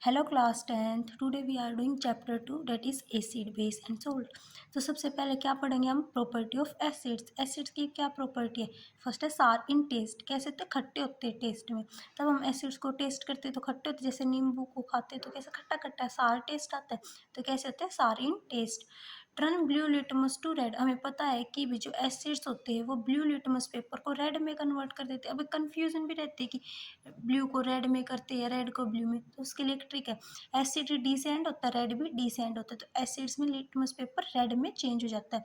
Hello class 10th। Today we are doing chapter 2 that is acid base and salt. तो सबसे पहले क्या पढ़ेंगे हम? Property of acids. एसिड्स की क्या प्रॉपर्टी है? फर्स्ट है सार इन टेस्ट। कैसे होते? खट्टे होते हैं टेस्ट में। तब हम एसिड्स को टेस्ट करते हैं तो खट्टे होते हैं। जैसे नींबू को खाते हैं तो कैसे खट्टा खट्टा सार टेस्ट आता है। तो कैसे होते हैं? Sour in taste. Turn blue litmus to red. हमें पता है कि भी जो एसिड्स होते हैं वो ब्लू लिटमस पेपर को रेड में कन्वर्ट कर देते हैं। अभी कन्फ्यूजन भी रहती है कि ब्लू को रेड में करते हैं, रेड को ब्लू में। तो उसके लिए एक ट्रिक है, एसिड डिसेंड होता है, रेड भी डिसेंड होता है। तो एसिड्स में लिटमस पेपर रेड में चेंज हो जाता है।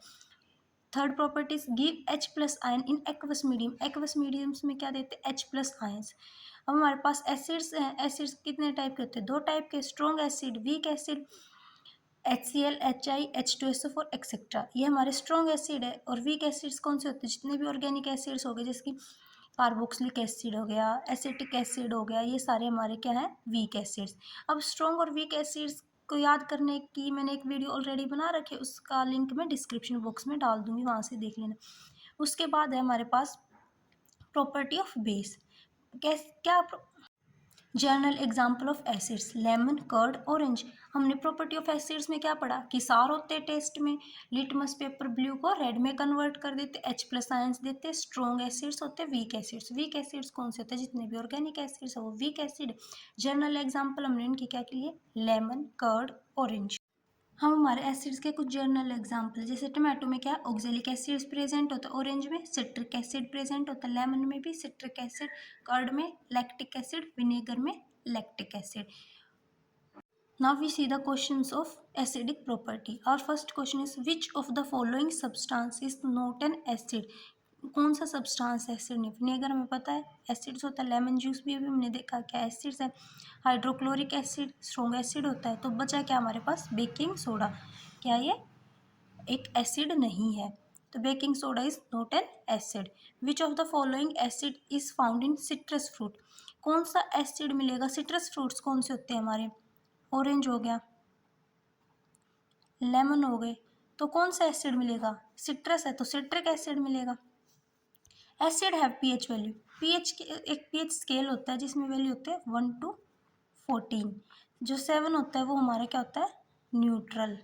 Third properties, give H plus ion in aqueous medium. Aqueous mediums में क्या देते हैं? H plus ions. अब हमारे पास एसिड्स हैं। एसिड्स कितने टाइप के होते हैं? दो टाइप के, strong acid, weak acid, HCl, HI, H2SO4 etcetera. ये हमारे स्ट्रॉन्ग एसिड है। और वीक एसिड्स कौन से होते हैं? जितने भी ऑर्गेनिक एसिड्स हो गए, जैसे कि कार्बोक्सिलिक एसिड हो गया, एसिटिक एसिड हो गया, ये सारे हमारे क्या हैं? Weak acids. अब स्ट्रॉन्ग और वीक एसिड्स को याद करने की मैंने एक वीडियो ऑलरेडी बना रखी है, उसका लिंक मैं डिस्क्रिप्शन बॉक्स में डाल दूंगी, वहाँ से देख लेना। उसके बाद है हमारे पास प्रॉपर्टी ऑफ बेस। क्या? General example of acids, lemon, curd, orange. हमने प्रॉपर्टी ऑफ एसिड्स में क्या पढ़ा? कि सार होते हैं टेस्ट में, लिटमस पेपर ब्लू को रेड में कन्वर्ट कर देते, H प्लस आयंस देते। स्ट्रॉन्ग एसिड्स होते हैं, वीक एसिड्स। वीक एसिड्स कौन से होते हैं? जितने भी ऑर्गेनिक एसिड्स है वो वीक एसिड। जनरल एग्जाम्पल हमने इनकी क्या की है? Lemon, curd, orange. हम हमारे एसिड्स के कुछ जर्नल एग्जाम्पल, जैसे टमाटो में क्या? ऑक्जेलिक एसिड प्रेजेंट होता है, ऑरेंज में सिट्रिक एसिड प्रेजेंट होता है, लेमन में भी सिट्रिक एसिड, कर्ड में लैक्टिक एसिड, विनेगर में lactic acid. Now we see the questions of acidic property. Our first question is, which of the following substance is not an acid? कौन सा substance acid नहीं? Vinegar हमें पता है acids होता है, लेमन जूस भी अभी हमने देखा क्या एसिड्स है। हाइड्रोक्लोरिक एसिड स्ट्रॉन्ग एसिड होता है। तो बचा क्या हमारे पास? Baking soda. क्या ये एक एसिड नहीं है? तो baking soda is not an acid. Which of the following acid is found in citrus fruit? कौन सा एसिड मिलेगा? सिट्रस फ्रूट्स कौन से होते हैं हमारे? ऑरेंज हो गया, लेमन हो गए, तो कौन सा एसिड मिलेगा? सिट्रस है तो सिट्रिक एसिड मिलेगा। Acid have pH value. PH एक पीएच स्केल होता है जिसमें वैल्यू होते हैं 1 to 14। जो 7 होता है वो हमारा क्या होता है? न्यूट्रल।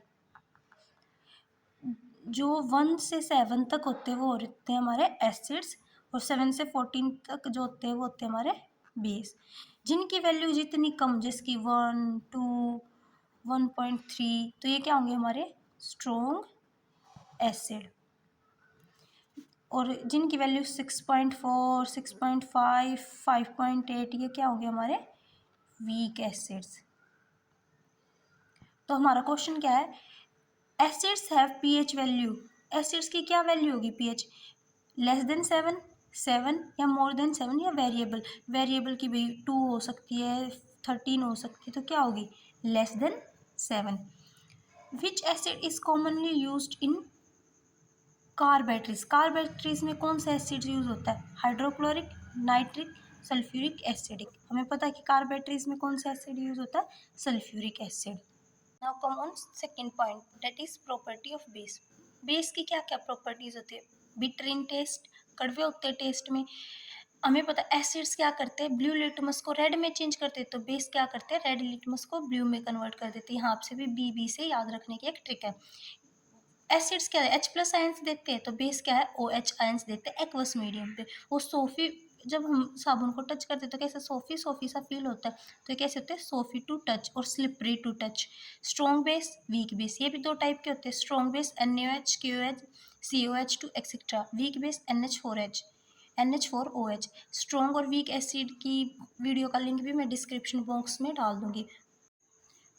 जो 1 से 7 तक होते हैं वो होते हैं हमारे एसिड्स, और 7 से 14 तक जो होते हैं वो होते हैं हमारे बेस। जिनकी वैल्यू जितनी कम, जिसकी 1, 2, 1.3, तो ये क्या होंगे? हमारे स्ट्रॉन्ग एसिड। और जिनकी वैल्यू 6.4, 6.5, 5.8, ये क्या होंगे? हमारे वीक एसिड्स। तो हमारा क्वेश्चन क्या है? Acids have pH value. Acids की क्या वैल्यू होगी? पीएच लेस देन 7, 7 या मोर देन 7, या वेरिएबल। वेरिएबल की भी 2 हो सकती है, 13 हो सकती है, तो क्या होगी? Less than 7। Which acid is commonly used in car batteries? Car batteries में कौन सा एसिड यूज होता है? Hydrochloric, nitric, sulphuric, acidic. हमें पता है कि कार बैटरीज में कौन सा एसिड यूज होता है? Sulphuric acid. Now come on second point, that is property of base. Base की क्या क्या प्रॉपर्टीज होती है? बिटर इन टेस्ट, कड़वे होते हैं टेस्ट में। हमें पता है एसिड्स क्या करते हैं? ब्लू लिटमस को रेड में चेंज करते हैं, तो बेस क्या करते हैं? रेड लिटमस को ब्लू में कन्वर्ट कर देते हैं। यहाँ आपसे भी बी से याद रखने की एक ट्रिक है। एसिड्स क्या है? H प्लस आयंस देते हैं, तो बेस क्या है? OH आयंस देते हैं एक्वस मीडियम पे। वो सोफी, जब हम साबुन को टच करते हैं तो कैसे सोफी सोफी सा फील होता है, तो ये कैसे होते हैं? सोफी टू टच और slippery to touch. Strong base, weak base, ये भी दो टाइप के होते हैं। Strong base NaOH, KOH, COH2 etcetera. Weak base NH4H, NH4OH। Strong और वीक एसिड की वीडियो का लिंक भी मैं डिस्क्रिप्शन बॉक्स में डाल दूंगी।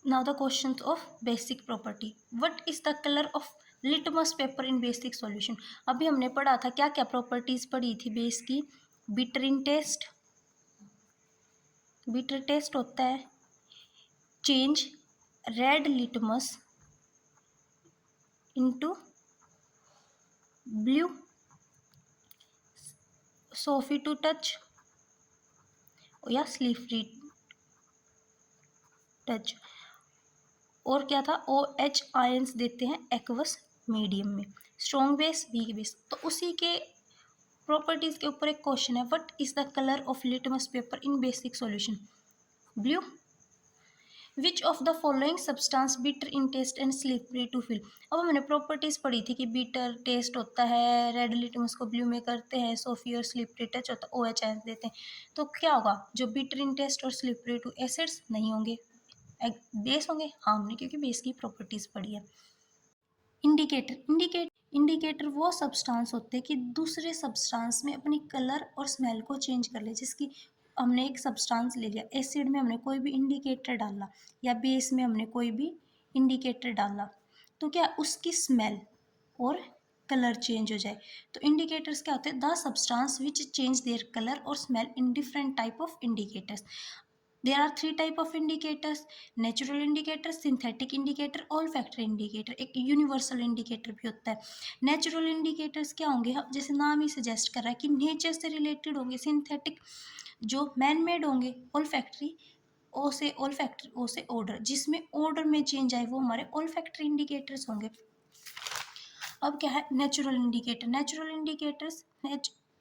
Now the questions of basic property. What is the color of litmus paper in basic solution? अभी हमने पढ़ा था क्या क्या प्रॉपर्टीज पढ़ी थी बेस की? Bitter in taste, bitter taste होता है। Change red litmus into blue, soapy to touch या स्लीफरी टच। और क्या था? OH आयंस देते हैं एक्वस मीडियम में। Strong base, weak base. तो उसी के प्रॉपर्टीज के ऊपर एक क्वेश्चन है, what is the colour of litmus paper in basic solution? Blue. Which of the following substance bitter in taste and slippery to feel. अब हमने प्रॉपर्टीज पढ़ी थी कि बीटर टेस्ट होता है, रेड लिटमस को ब्लू में करते हैं, सोफी और स्लिपरी टच होता है, OH आयंस देते हैं। तो क्या होगा, जो बीटर इन टेस्ट और स्लिपरी टू एसिड्स नहीं होंगे, बेस होंगे। हाँ, हमने क्योंकि बेस की प्रॉपर्टीज पढ़ी है। इंडिकेटर वो सब्सटेंस होते हैं कि दूसरे सब्सटेंस में अपनी कलर और स्मेल को चेंज कर ले। जिसकी हमने एक सब्सटेंस ले लिया, एसिड में हमने कोई भी इंडिकेटर डाला या बेस में हमने कोई भी इंडिकेटर डाला, तो क्या उसकी स्मेल और कलर चेंज हो जाए। तो इंडिकेटर्स क्या होते हैं, the substance which change their colour और smell in different type of indicators. There are three type of indicators: natural indicator, synthetic indicator, olfactory indicator। एक यूनिवर्सल इंडिकेटर भी होता है। नेचुरल इंडिकेटर्स क्या होंगे, जैसे नाम ही सजेस्ट कर रहा है कि नेचर से रिलेटेड होंगे। सिंथेटिक जो मैन मेड होंगे। ओल्फैक्टरी, ओ से ऑर्डर, जिसमें ऑर्डर में चेंज आए वो हमारे ओल्फैक्टरी इंडिकेटर्स होंगे। अब क्या है natural indicator. Natural indicators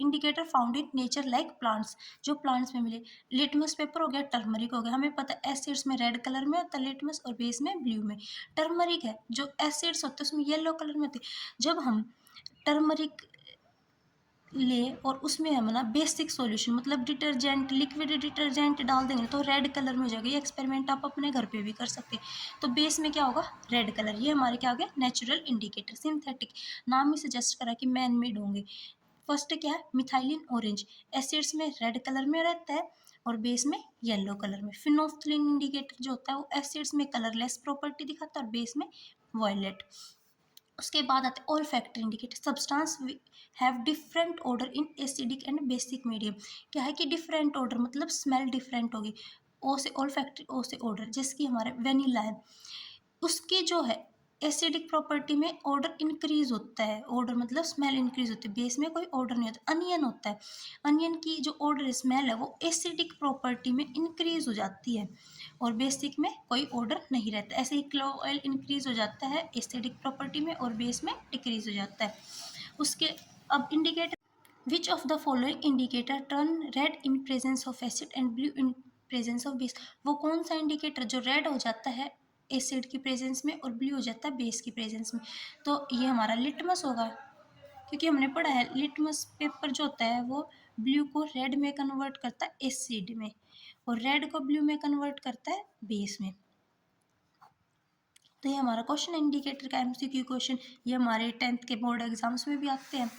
indicator found in nature like plants, जो प्लांट्स में मिले। लिटमस पेपर हो गया, टर्मरिक हो गया। हमें पता है एसिड्स में रेड कलर में होता है लिटमस और बेस में ब्लू में। टर्मरिक है, जो एसिड्स होते हैं उसमें येलो कलर में होते हैं। जब हम टर्मरिक ले और उसमें हम ना बेसिक सॉल्यूशन मतलब डिटर्जेंट, लिक्विड डिटर्जेंट डाल देंगे तो रेड कलर में हो जाएगा। ये एक्सपेरिमेंट आप अपने घर पे भी कर सकते हैं। तो बेस में क्या होगा, रेड कलर। ये हमारे क्या हो गया, नेचुरल इंडिकेटर। सिंथेटिक, नाम ही सजेस्ट करा कि मैन मेड होंगे। फर्स्ट क्या है, मिथाइलिन ऑरेंज, एसिड्स में रेड कलर में रहता है और बेस में येलो कलर में। फिनोल्फ्थालीन इंडिकेटर जो होता है वो एसिड्स में कलरलेस प्रॉपर्टी दिखाता है और बेस में वॉयलेट। उसके बाद आते हैं olfactory indicator, substance have different order in acidic and basic medium. क्या है कि डिफरेंट ऑर्डर मतलब स्मेल डिफरेंट होगी। ओ से ओल्फैक्टरी, ओ से ऑर्डर, जैसे कि हमारे वेनिला है, उसकी जो है एसिडिक प्रॉपर्टी में ऑर्डर इंक्रीज होता है। ऑर्डर मतलब स्मेल इंक्रीज होती है, बेस में कोई ऑर्डर नहीं होता। अनियन होता है, अनियन की जो ऑर्डर स्मेल है वो एसिडिक प्रॉपर्टी में इंक्रीज हो जाती है और बेसिक में कोई ऑर्डर नहीं रहता। ऐसे ही क्लोव ऑयल इंक्रीज हो जाता है एसिडिक प्रॉपर्टी में और बेस में डिक्रीज हो जाता है। उसके अब indicator, which of the following indicator turn red in presence of acid and blue in presence of base. वो कौन सा इंडिकेटर जो रेड हो जाता है एसिड की प्रेजेंस में और ब्लू हो जाता है बेस की प्रेजेंस में। तो ये हमारा लिटमस होगा, क्योंकि हमने पढ़ा है लिटमस पेपर जो होता है वो ब्लू को रेड में कन्वर्ट करता है एसिड में और रेड को ब्लू में कन्वर्ट करता है बेस में। तो ये हमारा क्वेश्चन इंडिकेटर का MCQ क्वेश्चन, ये हमारे 10th के बोर्ड एग्जाम्स में भी आते हैं।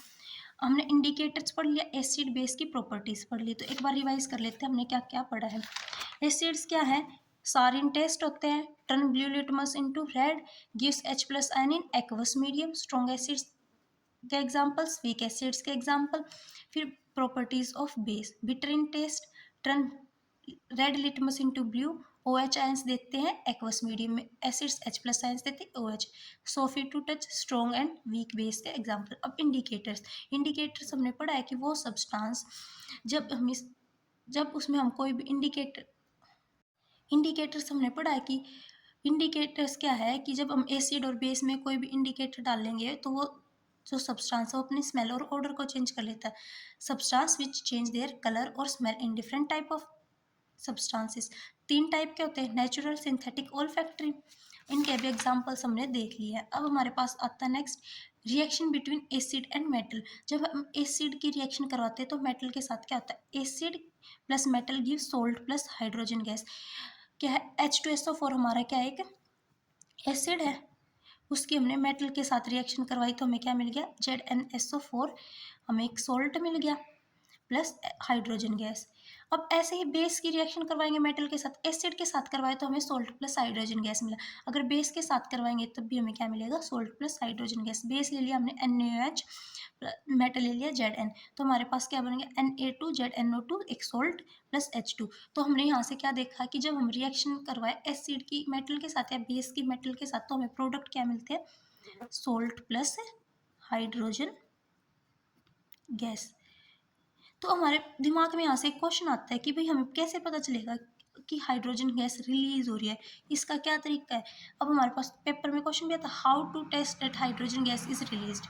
हमने इंडिकेटर्स पढ़ लिया, एसिड बेस की प्रॉपर्टीज पढ़ ली। तो एक बार रिवाइज कर लेते हैं हमने क्या क्या पढ़ा है। एसिड्स क्या है, सारिन टेस्ट होते हैं, turn blue litmus into red, gives H+ ion in aqueous medium. Strong acids के एग्जांपल्स, वीक एसिड्स के एग्जांपल। फिर properties of base, bitter in taste, turn red litmus into blue, OH ions देते हैं aqueous medium में, acids H+ ions देते हैं OH। Soapy to touch, strong and weak base के example. अब indicators, indicators हमने पढ़ा है कि वो सब्सटेंस जब उसमें हम कोई भी इंडिकेटर्स हमने पढ़ा है कि इंडिकेटर्स क्या है कि जब हम एसिड और बेस में कोई भी इंडिकेटर डालेंगे तो वो जो सब्सटेंस है वो अपनी स्मेल और ऑर्डर को चेंज कर लेता है। Substance which change their colour और smell in different type of substances. 3 type के होते हैं, नेचुरल, सिंथेटिक, ओल्फैक्टरी। इनके भी एग्जांपल्स हमने देख लिए हैं। अब हमारे पास आता है next, reaction between acid and metal. जब हम एसिड की रिएक्शन करवाते हैं तो मेटल के साथ क्या होता है, acid plus metal give salt plus hydrogen gas. क्या है, H2SO4 हमारा क्या है, एक एसिड है, उसकी हमने मेटल के साथ रिएक्शन करवाई तो हमें क्या मिल गया, ZnSO4, हमें एक सोल्ट मिल गया प्लस हाइड्रोजन गैस। अब ऐसे ही बेस की रिएक्शन करवाएंगे मेटल के साथ, एसिड के साथ करवाए तो हमें सोल्ट प्लस हाइड्रोजन गैस मिला। अगर बेस के साथ करवाएंगे तब भी हमें क्या मिलेगा, salt plus hydrogen gas. Base ले लिया हमने NaOH, मेटल ले लिया Zn, तो हमारे पास क्या बनेगा, Na2ZnO2, एक सोल्ट प्लस H2। तो हमने यहाँ से क्या देखा कि जब हम रिएक्शन करवाए एसिड की मेटल के साथ या बेस की मेटल के साथ तो हमें प्रोडक्ट क्या मिलते हैं, सोल्ट प्लस हाइड्रोजन गैस। तो हमारे दिमाग में यहाँ से एक क्वेश्चन आता है कि भाई हमें कैसे पता चलेगा कि हाइड्रोजन गैस रिलीज हो रही है, इसका क्या तरीका है। अब हमारे पास पेपर में क्वेश्चन भी आता है, how to test that hydrogen gas is release.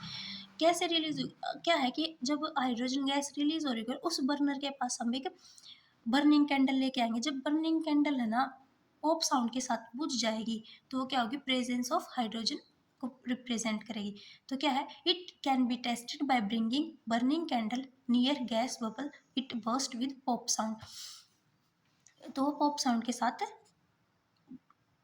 कैसे रिलीज, क्या है कि जब हाइड्रोजन गैस रिलीज हो रही है उस बर्नर के पास हम एक बर्निंग कैंडल लेके आएंगे। जब बर्निंग कैंडल है ना पोप साउंड के साथ बुझ जाएगी तो वो क्या होगी, प्रेजेंस ऑफ हाइड्रोजन को रिप्रेजेंट करेगी। तो क्या है, it can be tested by bringing burning candle near gas bubble, it burst with pop sound. तो वो पॉप साउंड के साथ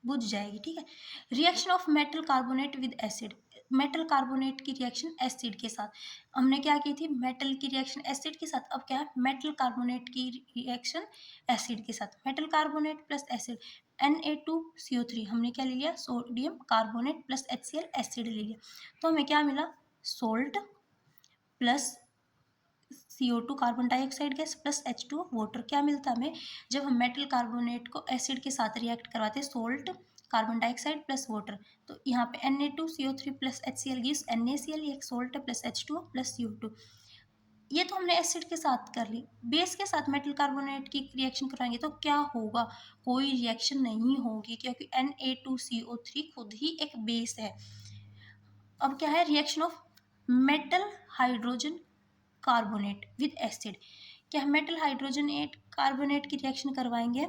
बुझ जाएगी, ठीक है। Reaction of metal carbonate with acid, metal carbonate की रिएक्शन एसिड के साथ, हमने क्या की थी, मेटल की रिएक्शन एसिड के साथ, अब क्या है, मेटल कार्बोनेट की रिएक्शन एसिड के साथ, metal carbonate plus acid, Na2CO3 हमने क्या ले लिया, sodium carbonate plus HCl acid ले लिया, तो हमें क्या मिला, salt plus CO2 carbon dioxide gas plus H2 water. क्या मिलता है हमें, जब हम मेटल कार्बोनेट को एसिड के साथ रिएक्ट करवाते हैं, salt carbon dioxide plus water, तो यहाँ पे Na2CO3 plus HCl gives NaCl, एक salt plus H2 plus CO2। ये तो हमने एसिड के साथ कर ली, बेस के साथ मेटल कार्बोनेट की रिएक्शन कराएंगे तो क्या होगा, कोई रिएक्शन नहीं होगी क्योंकि Na2CO3 खुद ही एक बेस है। अब क्या है, reaction of metal hydrogen carbonate with acid, क्या हम मेटल हाइड्रोजनेट कार्बोनेट की रिएक्शन करवाएंगे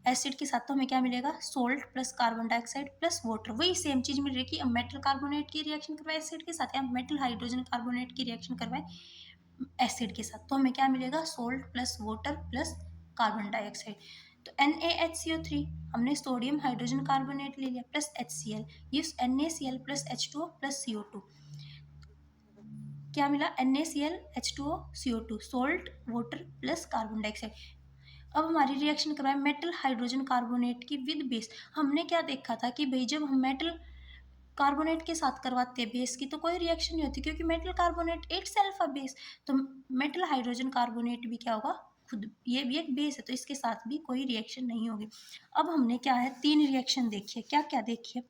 एसिड के साथ, तो हमें क्या मिलेगा, salt plus carbon dioxide plus water, वही सेम चीज मिल रही है कि हम मेटल कार्बोनेट की रिएक्शन करवाए एसिड के साथ या मेटल हाइड्रोजन कार्बोनेट की रिएक्शन करवाए एसिड के साथ, तो हमें क्या मिलेगा, salt plus water plus carbon dioxide. तो NaHCO3 हमने सोडियम हाइड्रोजन कार्बोनेट ले लिया plus HCl, use NaCl plus H2O plus CO2, क्या मिला, NaCl H2O CO2, salt water plus carbon dioxide. अब हमारी रिएक्शन करवाए मेटल हाइड्रोजन कार्बोनेट की विद बेस, हमने क्या देखा था कि भाई जब हम मेटल कार्बोनेट के साथ करवाते हैं बेस की तो कोई रिएक्शन नहीं होती क्योंकि metal carbonate it self a base, तो मेटल हाइड्रोजन कार्बोनेट भी क्या होगा, खुद ये भी एक बेस है, तो इसके साथ भी कोई रिएक्शन नहीं होगी। अब हमने क्या है, 3 रिएक्शन देखी है, क्या क्या देखी है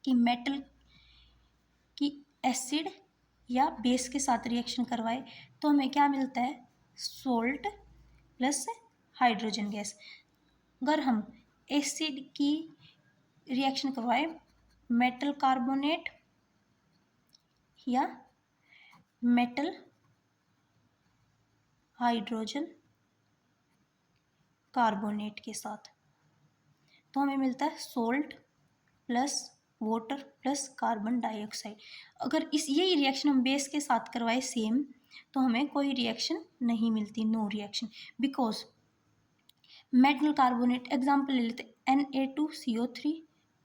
कि मेटल की एसिड या बेस के साथ रिएक्शन करवाए तो हमें क्या मिलता है, सोल्ट प्लस हाइड्रोजन गैस। अगर हम एसिड की रिएक्शन करवाए मेटल कार्बोनेट या मेटल हाइड्रोजन कार्बोनेट के साथ, तो हमें मिलता है salt plus water plus carbon dioxide. अगर इस यही रिएक्शन हम बेस के साथ करवाए सेम तो हमें कोई रिएक्शन नहीं मिलती, no reaction, because metal carbonate example ले लेते, Na2CO3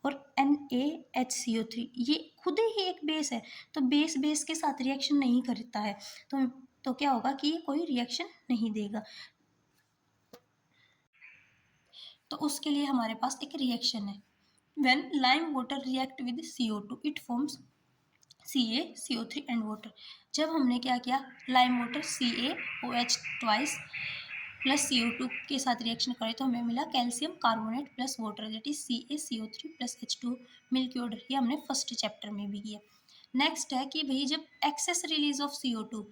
और NaHCO3 ये खुद ही एक बेस है, तो बेस बेस के साथ रिएक्शन नहीं करता है, तो क्या होगा कि ये कोई रिएक्शन नहीं देगा। तो उसके लिए हमारे पास एक रिएक्शन है, when lime water react with CO2 it forms CaCO3 and water. जब हमने क्या किया, lime water CaOH twice plus CO2 के साथ रिएक्शन करें तो हमें मिला calcium carbonate plus water, that is CaCO3 plus H2 milky order, ये हमने फर्स्ट चैप्टर में भी किया। नेक्स्ट है कि भाई जब एक्सेस रिलीज ऑफ CO2,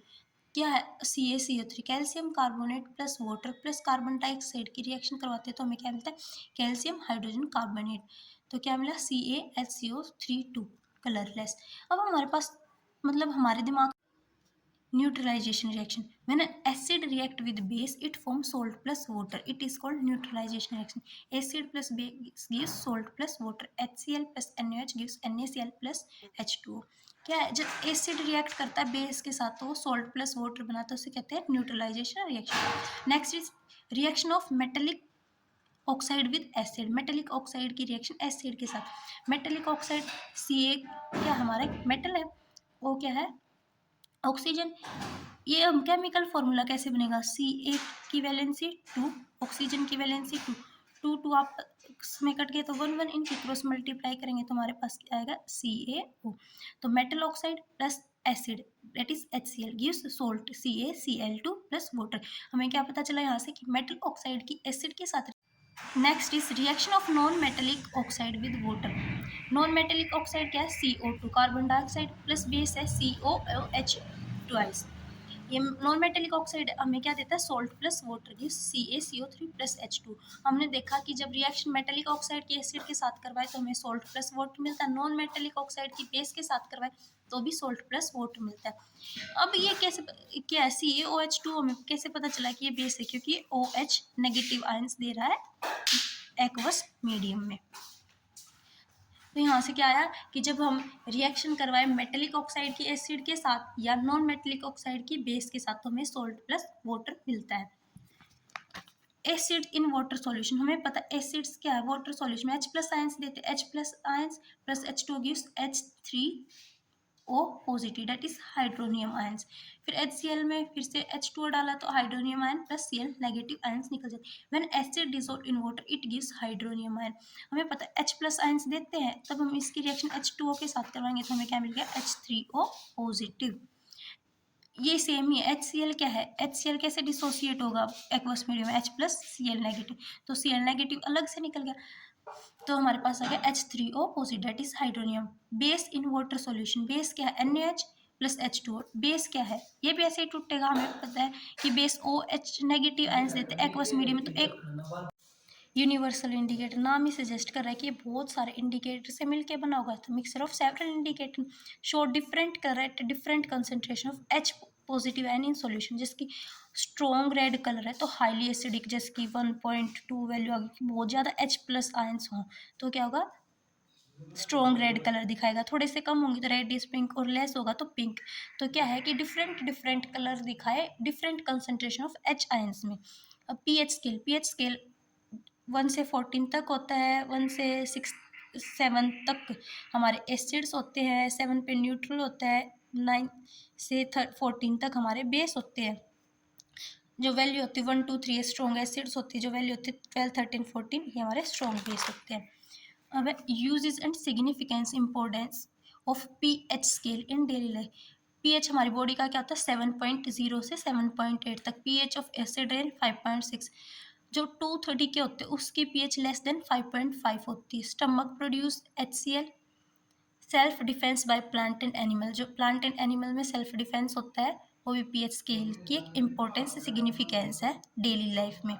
क्या है, CaCO3 calcium carbonate plus water plus carbon dioxide की रिएक्शन करवाते हैं तो हमें क्या मिलता है, कैल्शियम हाइड्रोजन कार्बोनेट, तो क्या मिला, CaHCO3 कलरलेस। अब हमारे पास मतलब हमारे दिमाग, neutralization reaction, when an acid react with base it forms salt plus water, it is called neutralization reaction, acid plus base gives salt plus water, HCl plus NaOH gives NaCl plus H2O। क्या है, जब acid react करता है base के साथ तो वो salt plus water बनाता है, उसे कहते हैं neutralisation reaction. Next is reaction of metallic oxide with acid, metallic oxide की रिएक्शन एसिड के साथ, मेटेलिक ऑक्साइड Ca क्या हमारा मेटल है, वो क्या है, ऑक्सीजन। ये हम केमिकल फॉर्मूला कैसे बनेगा, Ca की वैलेंसी 2, ऑक्सीजन की वैलेंसी 2, 2 2 आप में कट गए तो 1 1 इनकी क्रॉस मल्टीप्लाई करेंगे तो हमारे पास क्या आएगा, CaO। तो metal oxide plus acid that is HCl gives salt CaCl2 plus water. हमें क्या पता चला यहाँ से कि मेटल ऑक्साइड की एसिड के साथ। Next is reaction of non metallic oxide with water. Non metallic oxide क्या है, CO2 carbon dioxide plus base है COOH ट्वाइस। ये नॉन मेटेलिक ऑक्साइड हमें क्या देता है, salt plus water gives CaCO3 plus H2। हमने देखा कि जब रिएक्शन मेटेलिक ऑक्साइड की एसिड के साथ करवाए तो हमें सोल्ट प्लस वाटर मिलता है, नॉन मेटेलिक ऑक्साइड की बेस के साथ करवाए तो भी सोल्ट प्लस वाटर मिलता है। अब ये कैसे, क्या है, CaOH2 हमें कैसे पता चला कि ये बेस है, क्योंकि ये OH नेगेटिव आयंस दे रहा है एक्वस मीडियम में। तो यहाँ से क्या आया कि जब हम रिएक्शन करवाएं मेटेलिक ऑक्साइड की एसिड के साथ या नॉन मेटेलिक ऑक्साइड की बेस के साथ, तो हमें सोल्ट प्लस वाटर मिलता है। एसिड इन वाटर सॉल्यूशन, हमें पता एसिड्स क्या है वाटर सॉल्यूशन में, H प्लस आयंस देते हैं, H plus ions plus H2 gives H3O positive, that is hydronium ions. फिर HCl में फिर से H2O डाला तो hydronium ion plus Cl negative ions निकल जाते हैं। When acid dissolve in water it gives hydronium ion. हमें पता है H प्लस आयंस देते हैं, तब हम इसकी रिएक्शन H2O के साथ करवाएंगे तो हमें क्या मिल गया H3O पॉजिटिव। ये सेम ही है। HCl क्या है, HCl कैसे डिसोसिएट होगा एक्वस मीडियम में, H प्लस Cl नेगेटिव, तो Cl नेगेटिव अलग से निकल गया, तो हमारे पास आ गया H3O positive, that is hydronium. Base in water solution, base क्या है NaH प्लस H2O, बेस क्या है, ये भी ऐसे ही टूटेगा। हमें पता है कि बेस OH नेगेटिव आयंस देते हैं एक्वस मीडियम में, तो एक यूनिवर्सल इंडिकेटर नाम ही सजेस्ट कर रहा है कि ये बहुत सारे इंडिकेटर से मिलकर बना होगा, तो mixture of several indicator show different correct different concentration of H positive ion in solution, जिसकी स्ट्रॉन्ग रेड कलर है तो हाईली एसिडिक, जिसकी 1.2 वैल्यू आ गई, बहुत ज़्यादा H प्लस आयंस हों तो क्या होगा स्ट्रॉन्ग रेड कलर दिखाएगा, थोड़े से कम होंगे तो रेड इज पिंक, और लेस होगा तो पिंक। तो क्या है कि डिफरेंट डिफरेंट कलर दिखाए different concentration of H ions में। अब पीएच स्केल 1 से 14 तक होता है, 1 से 7 तक हमारे एसिड्स होते हैं, 7 पे न्यूट्रल होता है, 9 से 14 तक हमारे बेस होते हैं। जो वैल्यू होती है 1 2 3 स्ट्रॉन्ग एसिड्स होती है, जो वैल्यू होती है 12 13 14 ये हमारे स्ट्रॉन्ग बेस होते हैं। अब uses and significance importance of pH scale in daily life. PH हमारी बॉडी का क्या होता है 7.0 से 7.8 तक, पीएच ऑफ एसिड रेन 5.6, जो 230 के होते हैं उसकी पीएच लेस देन 5.5 होती है। Stomach produce HCl। Self defence by plant and animal, जो प्लांट एंड एनिमल में सेल्फ डिफेंस होता है वो भी पीएच स्केल की एक इम्पोर्टेंस सिग्निफिकेंस है डेली लाइफ में।